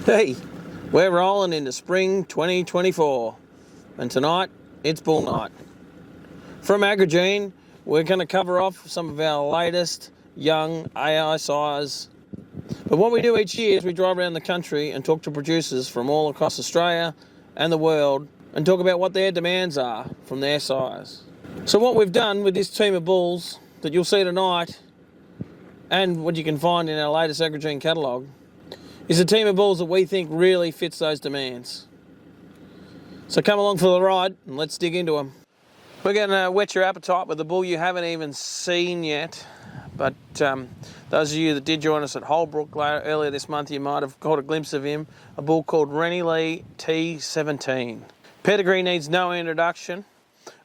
Hey, we're rolling into spring 2024, and tonight it's bull night. From Agri-Gene, we're going to cover off some of our latest young AI sires. But what we do each year is we drive around the country and talk to producers from all across Australia and the world and talk about what their demands are from their sires. So what we've done with this team of bulls that you'll see tonight, and what you can find in our latest Agri-Gene catalogue, is a team of bulls that we think really fits those demands. So come along for the ride and let's dig into them. We're going to whet your appetite with a bull you haven't even seen yet, but those of you that did join us at Holbrook earlier this month, you might have caught a glimpse of him, a bull called Rennie T17. Pedigree needs no introduction,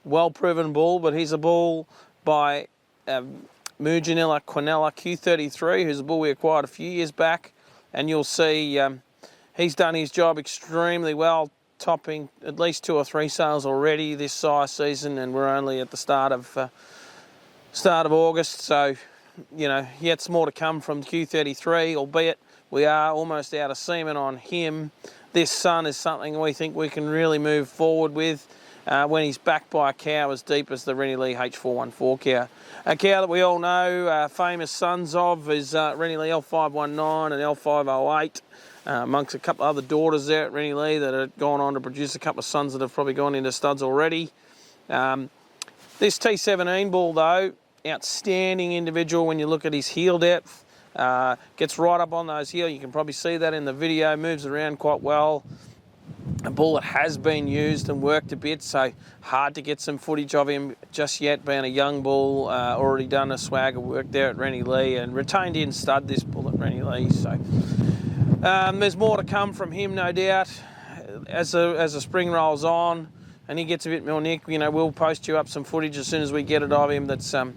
well-proven bull, but he's a bull by Muginilla Quinella Q33, who's a bull we acquired a few years back. And you'll see he's done his job extremely well, topping at least 2 or 3 sales already this sire season, and we're only at the start of August, so yet more to come from Q33, albeit we are almost out of semen on him. This son is something we think we can really move forward with when he's backed by a cow as deep as the Rennie H414 cow. A cow that we all know, famous sons of, is Rennie L519 and L508, amongst a couple of other daughters there at Rennie that have gone on to produce a couple of sons that have probably gone into studs already. This T17 bull, though, outstanding individual when you look at his heel depth. Gets right up on those heels. You can probably see that in the video, moves around quite well. A bull that has been used and worked a bit, so hard to get some footage of him just yet, being a young bull, already done a swag of work there at Rennie and retained in stud this bull at Rennie. So there's more to come from him, no doubt, as the spring rolls on and he gets a bit more nick. We'll post you up some footage as soon as we get it of him that's a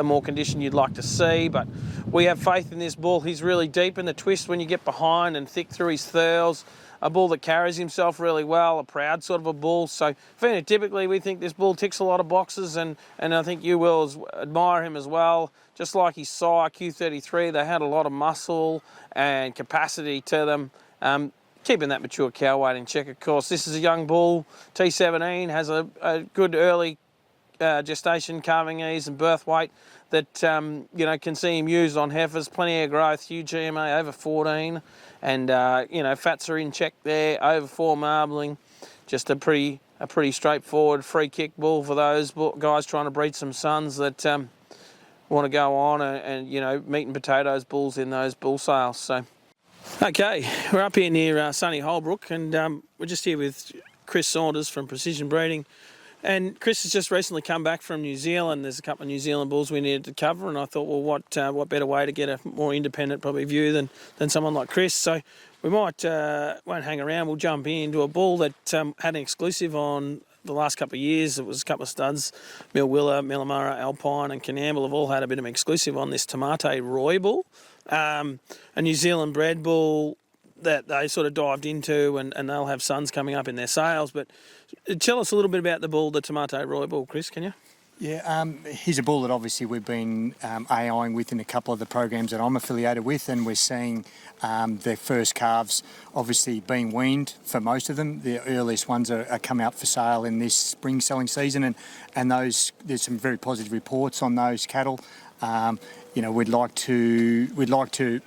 more condition you'd like to see, but we have faith in this bull. He's really deep in the twist when you get behind and thick through his thurls. A bull that carries himself really well, a proud sort of a bull. So phenotypically, we think this bull ticks a lot of boxes, and I think you will admire him as well. Just like his sire, Q33, they had a lot of muscle and capacity to them. Keeping that mature cow weight in check, of course. This is a young bull. T17 has a good early gestation, calving ease and birth weight that can see him used on heifers. Plenty of growth, huge GMA over 14, and fats are in check there, over 4 marbling. Just a pretty straightforward free kick bull for those guys trying to breed some sons that want to go on and meat and potatoes bulls in those bull sales. So okay, we're up here near sunny Holbrook, and we're just here with Chris Saunders from Precision Breeding. And Chris has just recently come back from New Zealand. There's a couple of New Zealand bulls we needed to cover, and I thought, well, what better way to get a more independent probably view than someone like Chris? So we won't hang around. We'll jump into a bull that had an exclusive on the last couple of years. It was a couple of studs. Millwilla, Millamara, Alpine and Canamble have all had a bit of an exclusive on this Tomate Roy bull, a New Zealand bred bull that they sort of dived into, and they'll have sons coming up in their sales. But tell us a little bit about the bull, the Tomate Roy bull, Chris, can you? Yeah, he's a bull that obviously we've been AIing with in a couple of the programs that I'm affiliated with, and we're seeing their first calves obviously being weaned for most of them. The earliest ones are come out for sale in this spring selling season, and there's some very positive reports on those cattle. We'd like to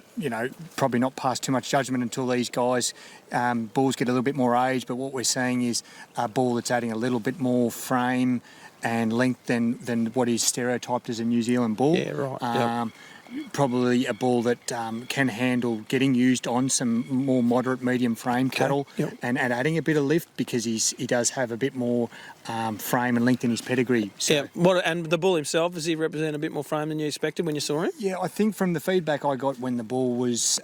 probably not pass too much judgment until these guys, bulls get a little bit more age, but what we're seeing is a bull that's adding a little bit more frame and length than what is stereotyped as a New Zealand bull. Yeah, right. Probably a bull that can handle getting used on some more moderate medium frame cattle, and adding a bit of lift, because he does have a bit more frame and length in his pedigree. So. Yeah, and the bull himself, does he represent a bit more frame than you expected when you saw him? Yeah, I think from the feedback I got when the bull was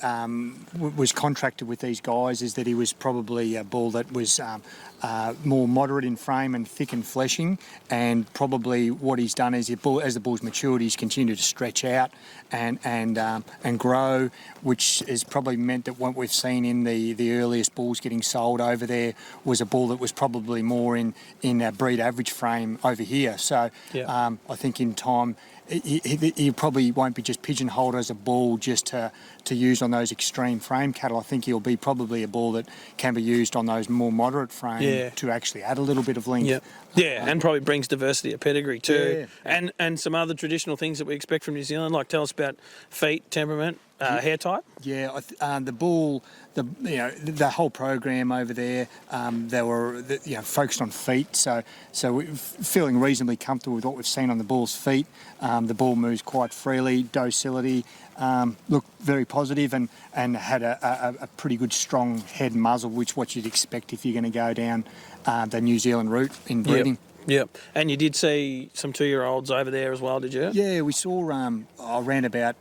contracted with these guys, is that he was probably a bull that was more moderate in frame and thick in fleshing, and probably what he's done is as the bull's matured, he's continued to stretch out and grow, which has probably meant that what we've seen in the earliest bulls getting sold over there was a bull that was probably more in a breed average frame over here. So Yeah. I think in time he probably won't be just pigeonholed as a bull just to use on those extreme frame cattle. I think he'll be probably a bull that can be used on those more moderate frame to actually add a little bit of length. Yep. Yeah, and probably brings diversity of pedigree too, Yeah. and some other traditional things that we expect from New Zealand. Like, tell us about feet, temperament, hair type. Yeah, the bull, the whole program over there, they were focused on feet. So we're feeling reasonably comfortable with what we've seen on the bull's feet. The bull moves quite freely, docility, looked very positive, and had a pretty good strong head and muzzle, which what you'd expect if you're going to go down the New Zealand route in breeding. Yep. And you did see some 2-year-olds over there as well, did you? Yeah, we saw around about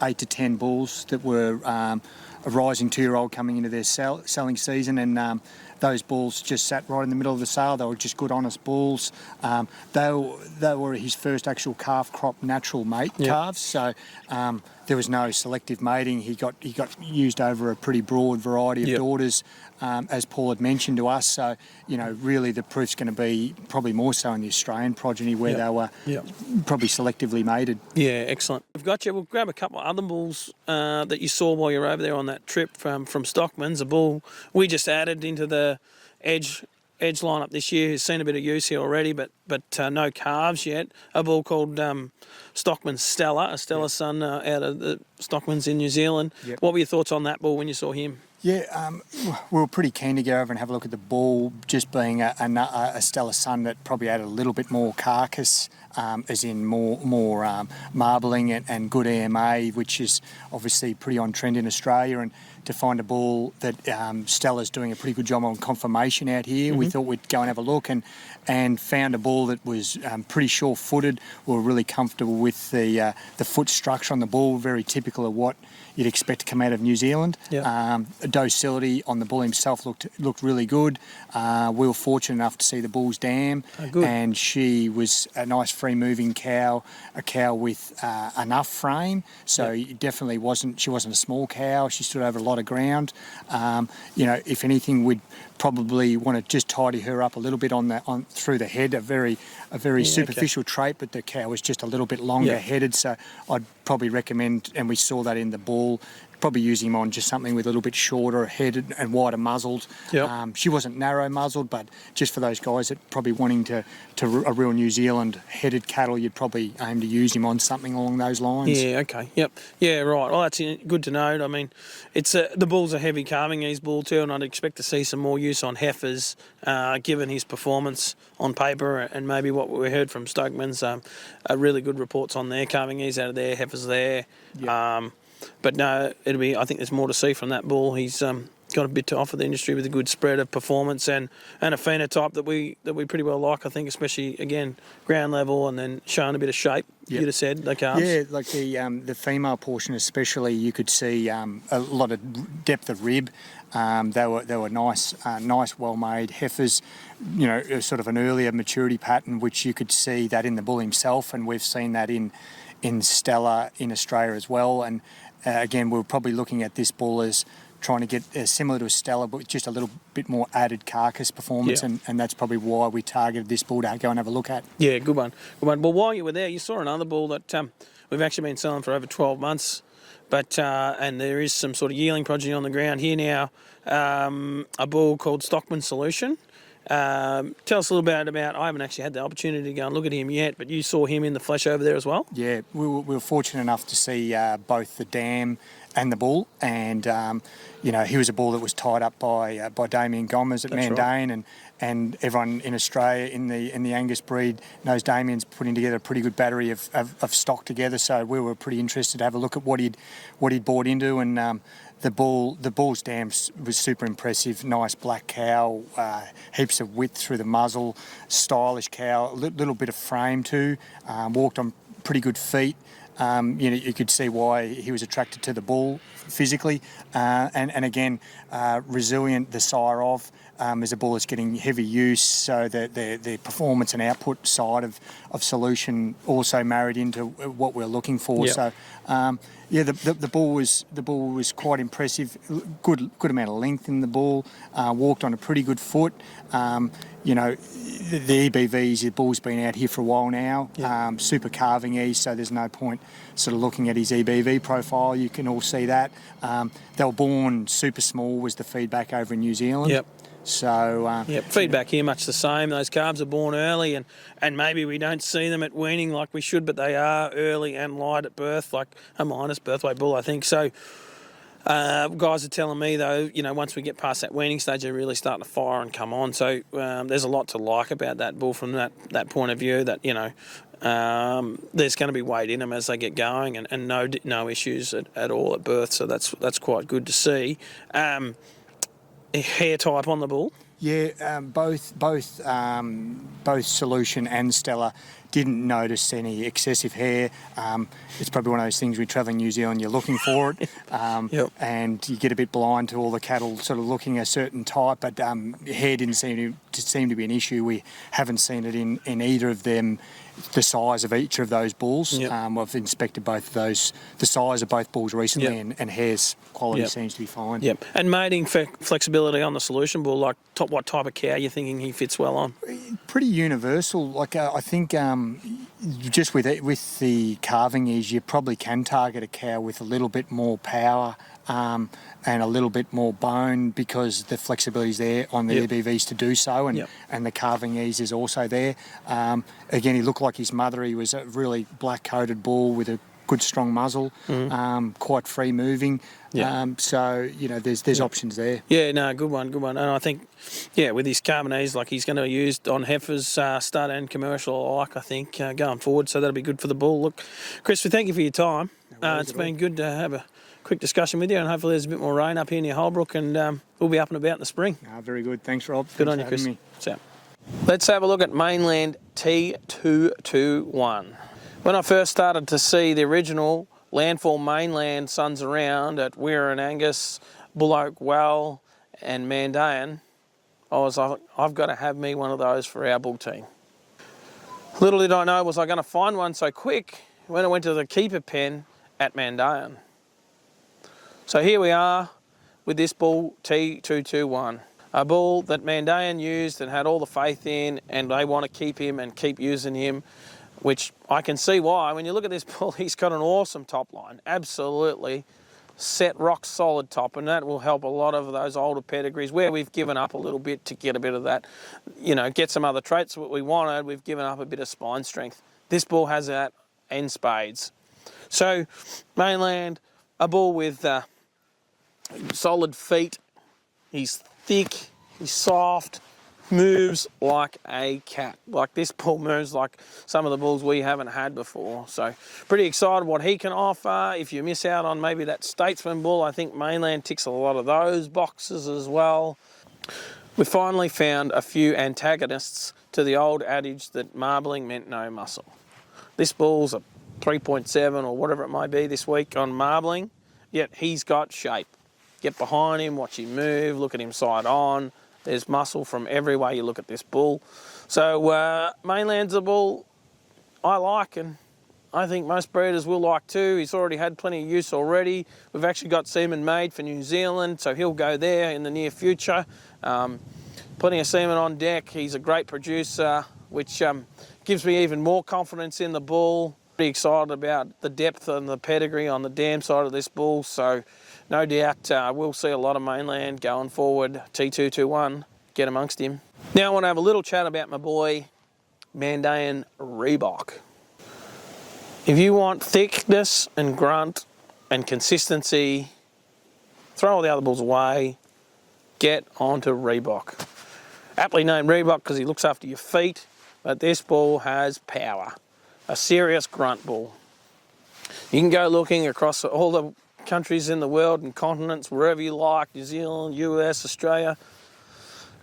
8 to 10 bulls that were a rising 2-year-old coming into their selling season, and those bulls just sat right in the middle of the sale. They were just good, honest bulls. They were his first actual calf crop natural mate calves, so there was no selective mating. He got used over a pretty broad variety of daughters, as Paul had mentioned to us. So really the proof's going to be probably more so in the Australian progeny where they were probably selectively mated. Yeah, excellent. We've got you. We'll grab a couple of other bulls that you saw while you were over there on that trip from Stockman's. A bull we just added into the edge lineup this year, who's seen a bit of use here already, but no calves yet. A bull called Stockman's Stella, a Stella son out of the Stockman's in New Zealand. Yep. What were your thoughts on that bull when you saw him? Yeah, we were pretty keen to go over and have a look at the bull, just being a Stella son that probably had a little bit more carcass, as in more marbling and good EMA, which is obviously pretty on trend in Australia. And to find a bull that Stella's doing a pretty good job on conformation out here, we thought we'd go and have a look, and found a bull that was pretty sure-footed. We were really comfortable with the foot structure on the bull, very typical of what you'd expect to come out of New Zealand. Docility on the bull himself looked really good. We were fortunate enough to see the bull's dam, and she was a nice free-moving cow, a cow with enough frame. So it definitely she wasn't a small cow. She stood over a lot of ground. If anything, we'd probably want to just tidy her up a little bit on through the head. A very superficial trait, but the cow was just a little bit longer headed. So I'd probably recommend, and we saw that in the bull, probably use him on just something with a little bit shorter headed and wider muzzled. She wasn't narrow muzzled, but just for those guys that probably wanting to a real New Zealand headed cattle, you'd probably aim to use him on something along those lines. Yeah, okay, yep. Yeah, right. Well, that's good to know. I mean, it's the bull's a heavy calving ease bull too, and I'd expect to see some more use on heifers, given his performance on paper and maybe what we heard from Stokeman's, really good reports on their calving ease out of their heifers there. But no, I think there's more to see from that bull. He's got a bit to offer the industry with a good spread of performance and a phenotype that we pretty well like, I think, especially, again, ground level and then showing a bit of shape, you'd have said, the calves. Yeah, like the female portion especially, you could see a lot of depth of rib. They were nice, well-made heifers, sort of an earlier maturity pattern, which you could see that in the bull himself, and we've seen that in Stella in Australia as well. And again, we're probably looking at this bull as trying to get similar to a Stella, but just a little bit more added carcass performance, and that's probably why we targeted this bull to go and have a look at. Yeah, good one. Well, while you were there, you saw another bull that we've actually been selling for over 12 months, but and there is some sort of yearling progeny on the ground here now, a bull called Stockman Solution. Tell us a little bit about, I haven't actually had the opportunity to go and look at him yet, but you saw him in the flesh over there as well? Yeah, we were fortunate enough to see both the dam and the bull, and he was a bull that was tied up by Damien Gommers at Mandain, right. and everyone in Australia in the Angus breed knows Damien's putting together a pretty good battery of stock together, so we were pretty interested to have a look at what he'd bought into, and the bull's dam was super impressive. Nice black cow, heaps of width through the muzzle, stylish cow, a little bit of frame too. Walked on pretty good feet. You could see why he was attracted to the bull physically, and again, resilient, the sire of. is a bull that's getting heavy use, so the performance and output side of solution also married into what we're looking for. Yep. So, the bull was quite impressive. Good amount of length in the bull. Walked on a pretty good foot. The EBVs, the bull's been out here for a while now. Yep. Super calving ease, so there's no point sort of looking at his EBV profile. You can all see that. They were born super small, was the feedback over in New Zealand. Yep. So feedback here much the same. Those calves are born early, and maybe we don't see them at weaning like we should, but they are early and light at birth, like a minus birth weight bull, I think. So guys are telling me though, once we get past that weaning stage, they're really starting to fire and come on. So there's a lot to like about that bull from that point of view. That there's going to be weight in them as they get going, and no issues at all at birth. So that's quite good to see. Hair type on the bull? Yeah, both Solution and Stella didn't notice any excessive hair. It's probably one of those things when you're travelling New Zealand, you're looking for it, Yep. and you get a bit blind to all the cattle sort of looking a certain type, but hair didn't seem to be an issue. We haven't seen it in either of them, the size of each of those bulls. Yep. I've inspected both of those, the size of both bulls recently, Yep. and hair's quality Yep. seems to be fine. Yep. And mating flexibility on the Solution bull, like what type of cow you thinking he fits well on? Pretty universal. Like I think just with the calving ease, you probably can target a cow with a little bit more power and a little bit more bone, because the flexibility is there on the Yep. EBVs to do so, and Yep. and the calving ease is also there. Again, he looked like his mother. He was a really black-coated bull with a good strong muzzle, quite free moving. Yeah. So there's options there. Yeah, no, good one. And I think, with his carbon like he's going to use on heifers, stud and commercial alike, I think, going forward. So that'll be good for the bull. Look, Chris, we thank you for your time. It's been good to have a quick discussion with you, and hopefully there's a bit more rain up here near Holbrook, and we'll be up and about in the spring. Very good. Thanks, Rob. Good Thanks on you, for Chris. having me. So, let's have a look at Mainland T221. When I first started to see the original Landfall Mainland sons around at Weir and Angus, Bullock Well and Mandaean, I was like, I've got to have me one of those for our bull team. Little did I know was I going to find one so quick when I went to the keeper pen at Mandaean. So here we are with this bull T221, a bull that Mandaean used and had all the faith in, and they want to keep him and keep using him, which I can see why. When you look at this bull, he's got an awesome top line, absolutely set rock solid top, and that will help a lot of those older pedigrees where we've given up a little bit to get a bit of that, get some other traits that we wanted. We've given up a bit of spine strength. This bull has that in spades. So Mainland, a bull with solid feet. He's thick, he's soft, moves like a cat. Like this bull moves like some of the bulls we haven't had before. So pretty excited what he can offer. If you miss out on maybe that Statesman bull, I think Mainland ticks a lot of those boxes as well. We finally found a few antagonists to the old adage that marbling meant no muscle. This bull's a 3.7 or whatever it might be this week on marbling, yet he's got shape. Get behind him, watch him move, look at him side on. There's muscle from every way you look at this bull. So Mainland's a bull I like, and I think most breeders will like too. He's already had plenty of use already. We've actually got semen made for New Zealand, so he'll go there in the near future. Plenty of semen on deck. He's a great producer, which gives me even more confidence in the bull. Pretty excited about the depth and the pedigree on the dam side of this bull, so no doubt we'll see a lot of Mainland going forward. T221, get amongst him. Now I want to have a little chat about my boy, Mandaean Reebok. If you want thickness and grunt and consistency, throw all the other bulls away, get onto Reebok. Aptly named Reebok because he looks after your feet, but this bull has power. A serious grunt bull. You can go looking across all the countries in the world and continents, wherever you like, New Zealand, US, Australia.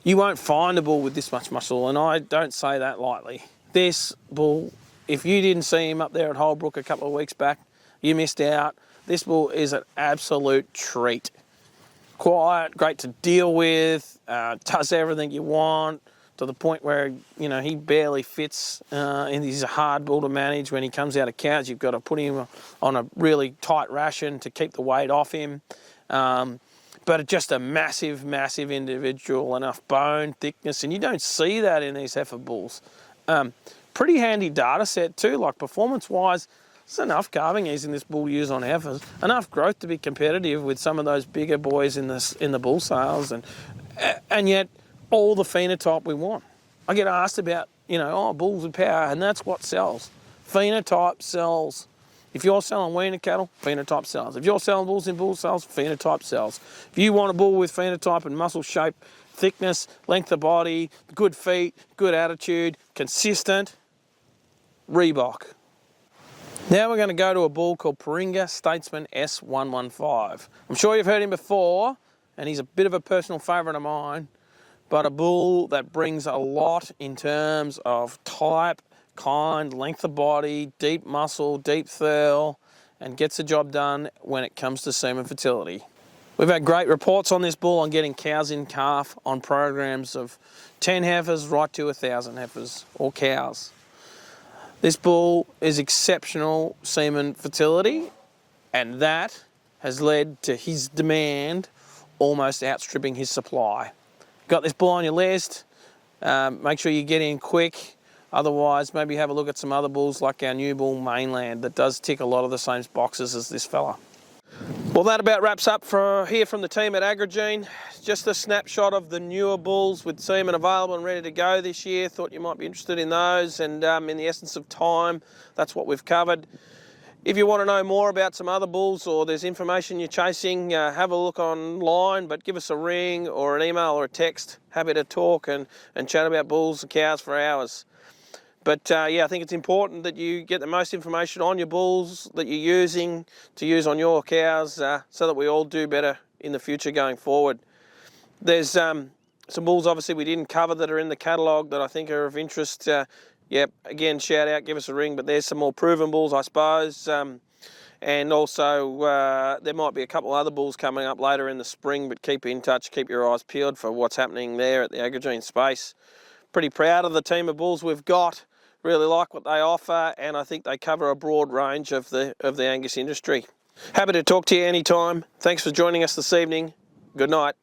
You won't find a bull with this much muscle, and I don't say that lightly. This bull, if you didn't see him up there at Holbrook a couple of weeks back, you missed out. This bull is an absolute treat. quiet, great to deal with, does everything you want, to the point where, you know, he barely fits, and he's a hard bull to manage. When he comes out of cows, you've got to put him on a really tight ration to keep the weight off him. But just a massive, massive individual, enough bone thickness, and you don't see that in these heifer bulls. Pretty handy data set too, like performance-wise, there's enough calving ease in this bull use on heifers, enough growth to be competitive with some of those bigger boys in the bull sales, and yet all the phenotype we want. I get asked about, you know, oh, bulls with power, and that's what sells. Phenotype sells. If you're selling weaner cattle, phenotype sells. If you're selling bulls in bull sales, phenotype sells. If you want a bull with phenotype and muscle shape, thickness, length of body, good feet, good attitude, consistent, Reebok. Now we're going to go to a bull called Paringa Statesman S115. I'm sure you've heard him before, and he's a bit of a personal favourite of mine, but a bull that brings a lot in terms of type, kind, length of body, deep muscle, deep thurl, and gets the job done when it comes to semen fertility. We've had great reports on this bull on getting cows in calf on programs of 10 heifers right to 1,000 heifers or cows. This bull is exceptional semen fertility, and that has led to his demand almost outstripping his supply. Got this bull on your list, make sure you get in quick. Otherwise, maybe have a look at some other bulls like our new bull Mainland that does tick a lot of the same boxes as this fella. Well, that about wraps up for here from the team at Agri-Gene. Just a snapshot of the newer bulls with semen available and ready to go this year. Thought you might be interested in those, and in the essence of time, that's what we've covered. If you want to know more about some other bulls, or there's information you're chasing, have a look online, but give us a ring or an email or a text. Happy to talk and chat about bulls and cows for hours. But yeah, I think it's important that you get the most information on your bulls that you're using to use on your cows, so that we all do better in the future going forward. There's some bulls obviously we didn't cover that are in the catalogue that I think are of interest. Yeah, again, shout out, give us a ring, but there's some more proven bulls, I suppose. And also there might be a couple other bulls coming up later in the spring, but keep in touch, keep your eyes peeled for what's happening there at the Agri-Gene space. Pretty proud of the team of bulls we've got. Really like what they offer, and I think they cover a broad range of the Angus industry. Happy to talk to you anytime. Thanks for joining us this evening. Good night.